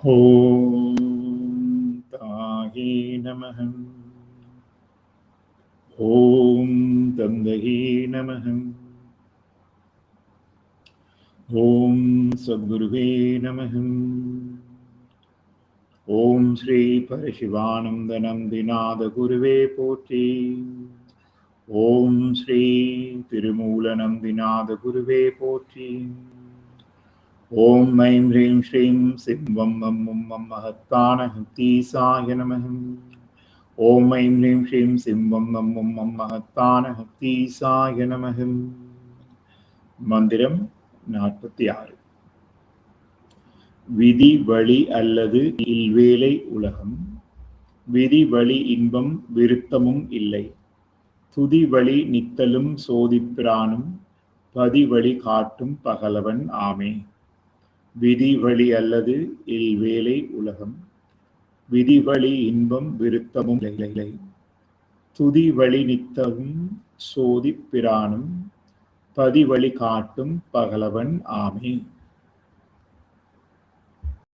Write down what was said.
ஓம் தாயே நமஹ. ஓம் தந்தையே நமஹ. ஓம் சத்குருவே நமஹ. ஓம் ஸ்ரீ பரசிவானந்த நந்திநாத குருவே போற்றி. ஓம் ஸ்ரீ திருமூல நந்திநாத குருவே போற்றி. ஓம் ஐம் ஹ்ரீம் ஸ்ரீம் சிவம் வம் மகத்தான ஹத்தீசாய நமஹ. ஓம் ஐம் ஹ்ரீம் ஸ்ரீம் சிவம் வம் மகத்தான ஹத்தீசாய நமஹ. மந்திரம் 46. விதி வழி அல்லது இல்வேலை உலகம். விதி வழி இன்பம் விருத்தமும் இல்லை. துதி வழி நித்தலும் சோதிப்பிரானும் பதி வழி காட்டும் பகலவன் ஆமே. விதி வழி அல்லது இல்வேலை உலகம். விதி வழி இன்பம் விருத்தமும் இல்லை. துதி வழி நித்தலும் சோதிப்பிரானும் பதி வழி காட்டும் பகலவன் ஆமே.